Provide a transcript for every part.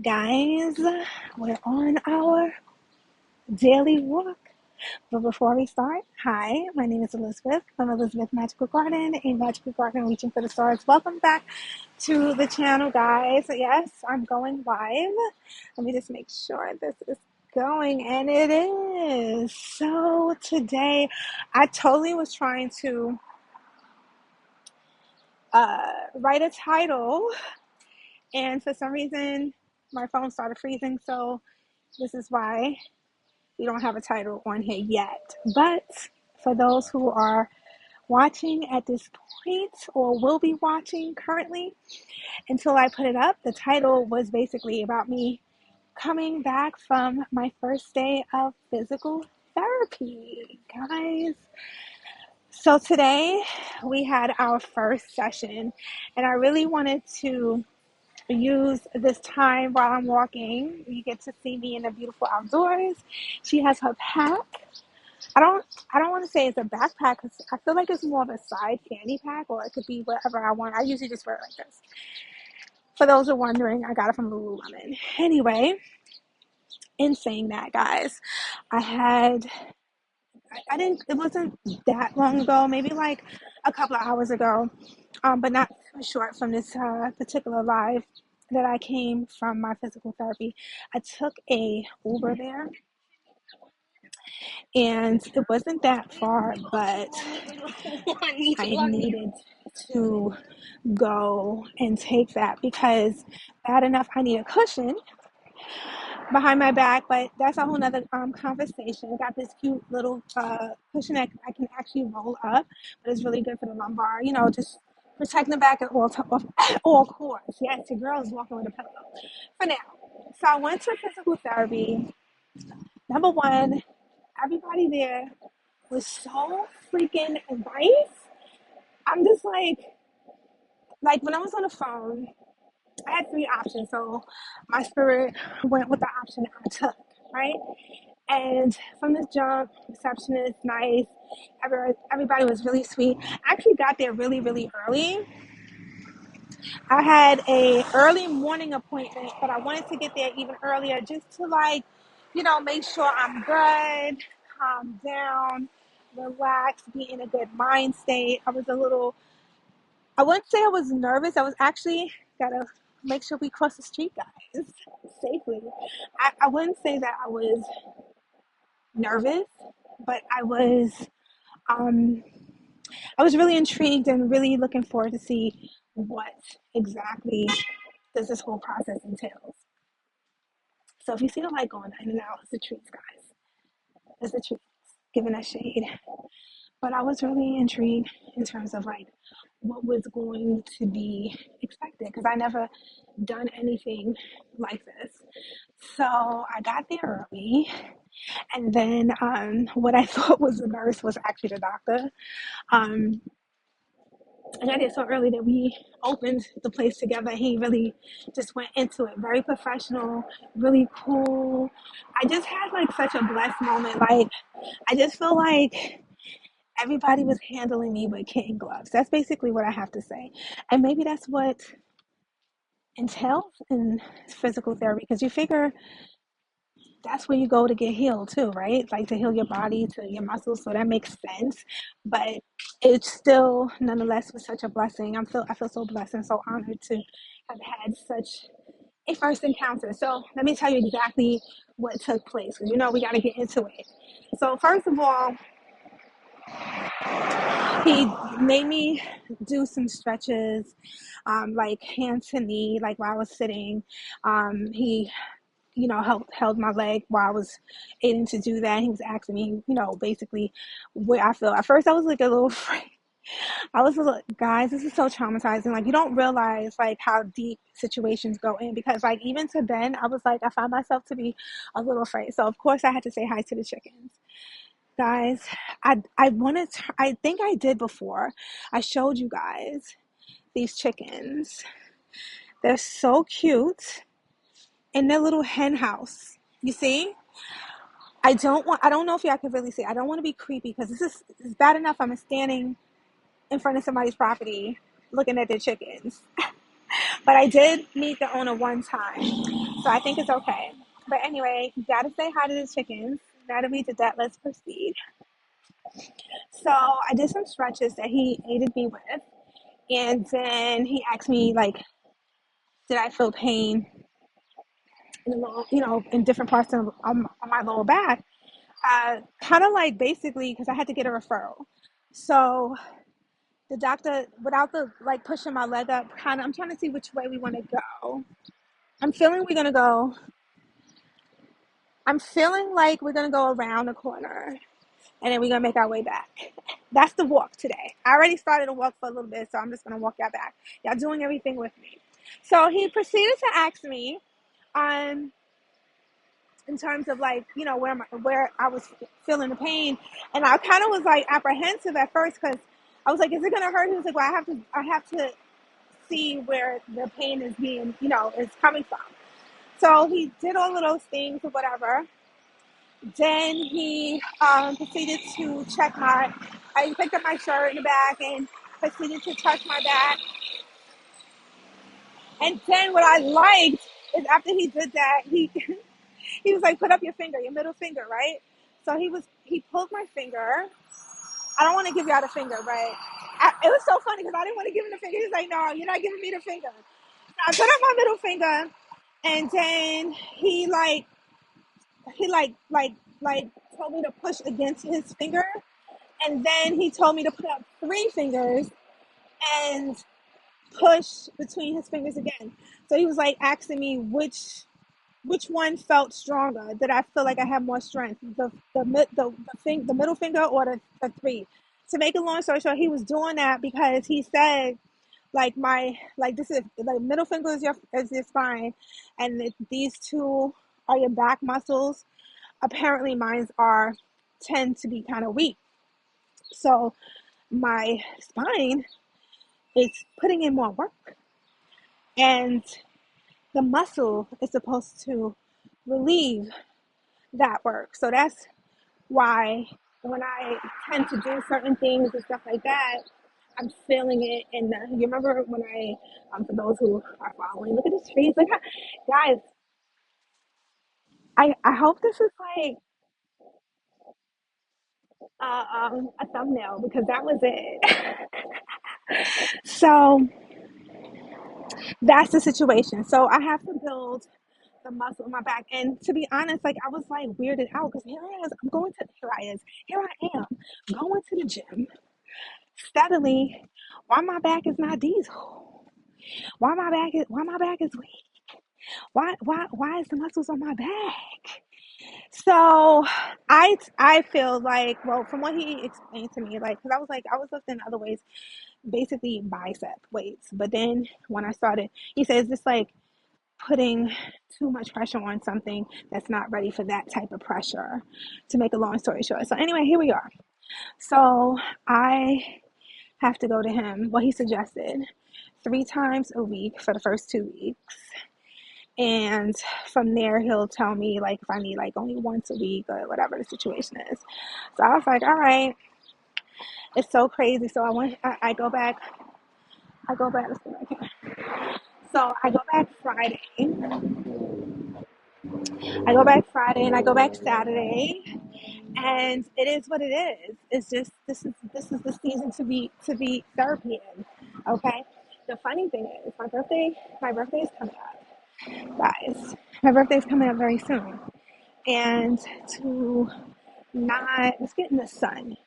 Guys, we're on our daily walk. But before we start, hi, my name is Elizabeth from Elizabeth Magical Garden, a magical garden reaching for the stars. Welcome back to the channel, guys. Yes, I'm going live. Let me just make sure this is going, and it is. So today, I totally was trying to write a title, and for some reason, my phone started freezing, so this is why we don't have a title on here yet. But for those who are watching at this point or will be watching currently until I put it up, the title was basically about me coming back from my first day of physical therapy, guys. So today we had our first session, and I really wanted to use this time while I'm walking. You get to see me in the beautiful outdoors. She has her pack. I don't I don't want to say it's a backpack because I feel like it's more of a side fanny pack, or it could be whatever I want. I usually just wear it like this. For those who are wondering, I got it from Lululemon. Anyway, in saying that, guys, I had I didn't it wasn't that long ago, maybe like a couple of hours ago, but not too short from this particular live that I came from my physical therapy. I took a Uber there, and it wasn't that far, but I needed to go and take that because bad enough I need a cushion behind my back, but that's a whole nother conversation. I got this cute little cushion that I can actually roll up, but it's really good for the lumbar, just protect the back at all course. Yes, your girl is walking with a pillow for now. So I went to physical therapy. Number one, everybody there was so freaking nice. I'm just like when I was on the phone, I had three options. So my spirit went with the option I took, right? And from this jump, receptionist, nice. Everybody was really sweet. I actually got there really, really early. I had a early morning appointment, but I wanted to get there even earlier just to make sure I'm good, calm down, relax, be in a good mind state. I wouldn't say I was nervous. I was actually gotta make sure we cross the street, guys, safely. I wouldn't say that I was nervous, but um I was really intrigued and really looking forward to see what exactly does this whole process entails. So if you see the light going in and out, it's the trees, guys. It's the trees giving us shade. But I was really intrigued in terms of what was going to be expected because I never done anything like this. So I got there early, and then what I thought was the nurse was actually the doctor. Um, I got there so early that we opened the place together. He really just went into it, very professional, really cool. I just had such a blessed moment. I just feel like everybody was handling me with kitten gloves. That's basically what I have to say. And maybe that's what entails in physical therapy because you figure that's where you go to get healed too, right? Like to heal your body, to your muscles. So that makes sense. But it still, nonetheless, was such a blessing. I feel so blessed and so honored to have had such a first encounter. So let me tell you exactly what took place because we got to get into it. So first of all, he made me do some stretches, like hand to knee, like while I was sitting. He held my leg while I was aiming to do that. He was asking me, basically where I feel. At first, I was like a little afraid. I was like, guys, this is so traumatizing. Like, you don't realize how deep situations go in because even to Ben, I was I found myself to be a little afraid. So of course, I had to say hi to the chickens. Guys, I wanted to, I think I did before. I showed you guys these chickens. They're so cute in their little hen house. You see? I don't know if y'all can really see. I don't want to be creepy because it's bad enough I'm standing in front of somebody's property looking at their chickens. But I did meet the owner one time. So I think it's okay. But anyway, gotta say hi to the chickens. Now that we did that, let's proceed. So I did some stretches that he aided me with. And then he asked me, like, did I feel pain in the lower, in different parts of on my lower back? Kind of like basically because I had to get a referral. So the doctor, without the like pushing my leg up, kind of, I'm trying to see which way we want to go. I'm feeling we're gonna go. I'm feeling like we're gonna go around the corner, and then we're gonna make our way back. That's the walk today. I already started to walk for a little bit, so I'm just gonna walk y'all back. Y'all doing everything with me. So he proceeded to ask me, um, in terms of like, where I was feeling the pain, and I kind of was like apprehensive at first because I was like, is it gonna hurt? He was like, well, I have to see where the pain is being, is coming from. So he did all of those things or whatever. Then he proceeded to check I picked up my shirt in the back and proceeded to touch my back. And then what I liked is after he did that, he was like, put up your finger, your middle finger, right? So he pulled my finger. I don't want to give y'all the finger, but it was so funny because I didn't want to give him the finger. He's like, no, you're not giving me the finger. So I put up my middle finger, and then he told me to push against his finger, and then he told me to put up three fingers and push between his fingers again. So he was like asking me which one felt stronger. Did I feel like I had more strength, the middle finger or the three? To make a long story short, he was doing that because he said like this is like middle finger is your spine, and these two are your back muscles. Apparently, mine tend to be kind of weak. So my spine is putting in more work, and the muscle is supposed to relieve that work. So that's why when I tend to do certain things and stuff like that, I'm feeling it. And you remember when for those who are following, look at his face. Like, guys, I hope this is like a thumbnail because that was it. So that's the situation. So I have to build the muscle in my back. And to be honest, like I was like weirded out because here I am going to the gym steadily. Why my back is not diesel? Why my back is weak? Why is the muscles on my back? So I feel like, well, from what he explained to me, like, because I was lifting other weights, basically bicep weights, but then when I started, he says it's like putting too much pressure on something that's not ready for that type of pressure, to make a long story short. So anyway, here we are. So I have to go to him. Well, he suggested 3 times a week for the first 2 weeks. And from there, he'll tell me like if I need like only once a week or whatever the situation is. So I was like, all right, it's so crazy. So I go back, let's go back here. So I go back Friday and I go back Saturday, and it is what it is. It's just this is the season to be therapy in. Okay. The funny thing is my birthday is coming up, guys. My birthday is coming up very soon, and to not let's get in the sun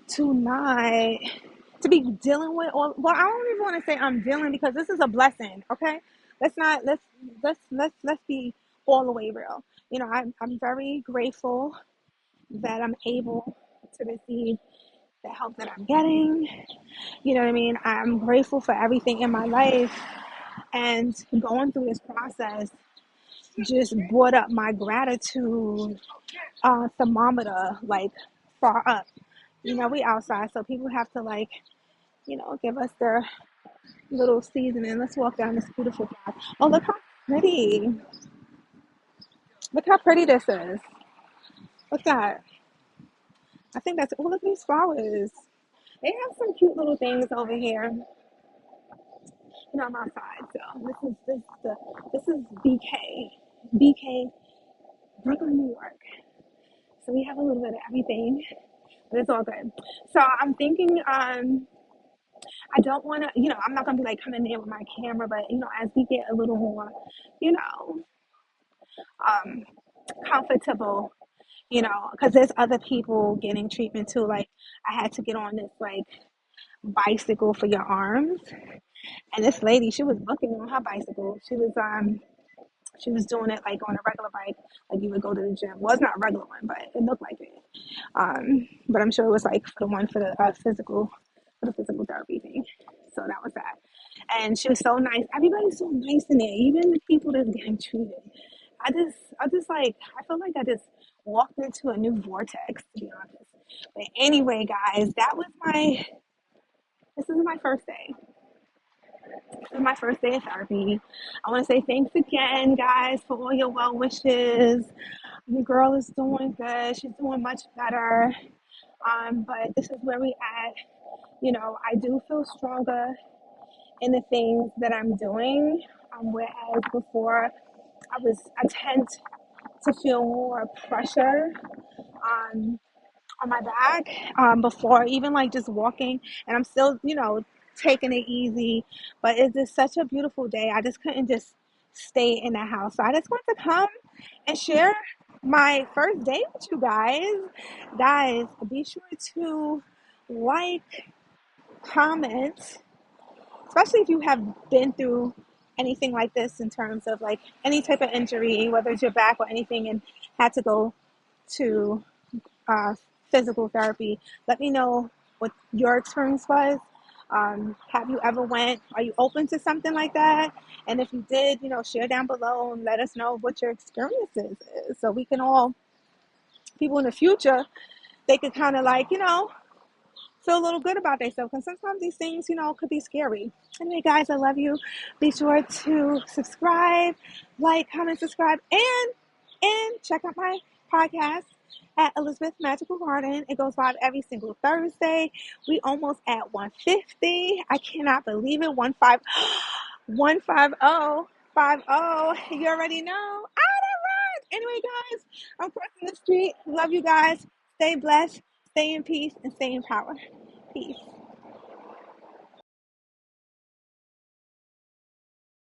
to not to be dealing with all, well, I don't even want to say I'm dealing because this is a blessing. Okay. Let's not let's be all the way real. I'm very grateful that I'm able to receive the help that I'm getting. You know what I mean? I'm grateful for everything in my life, and going through this process just brought up my gratitude thermometer like far up. We outside, so people have to like, give us their little seasoning. Let's walk down this beautiful path. Oh, pretty. Look how pretty this is. What's that? I think look at these flowers. They have some cute little things over here. I'm outside, so this is BK. BK, Brooklyn, New York. So we have a little bit of everything, but it's all good. So I'm thinking, I don't want to, I'm not gonna be like coming in with my camera, but as we get a little more, you know, um, comfortable, because there's other people getting treatment too. Like I had to get on this like bicycle for your arms, and this lady, she was booking on her bicycle. She was doing it like on a regular bike, like you would go to the gym. Well, it's not a regular one, but it looked like it. But I'm sure it was like for the one for the physical therapy thing. So that was that. And she was so nice. Everybody's so nice in there, even the people that's getting treated. I just like, I feel like I just walked into a new vortex, to be honest. But anyway, guys, this is my first day. This is my first day of therapy. I want to say thanks again, guys, for all your well wishes. Your girl is doing good. She's doing much better. But this is where we at. I do feel stronger in the things that I'm doing. Whereas before, I tend to feel more pressure um, on my back before even like just walking, and I'm still, taking it easy. But it's just such a beautiful day. I just couldn't just stay in the house. So I just want to come and share my first day with you guys. Guys, be sure to like, comment, especially if you have been through anything like this in terms of like any type of injury, whether it's your back or anything, and had to go to uh, physical therapy. Let me know what your experience was. Have you ever went? Are you open to something like that? And if you did, share down below and let us know what your experiences is, so we can all, people in the future, they could kind of like, feel a little good about themselves, because sometimes these things, could be scary. Anyway, guys, I love you. Be sure to subscribe, like, comment, subscribe, and check out my podcast at Elizabeth Magical Garden. It goes live every single Thursday. We almost at 150. I cannot believe it. 150. You already know. Anyway, guys, I'm crossing the street. Love you guys. Stay blessed, stay in peace, and stay in power. Peace.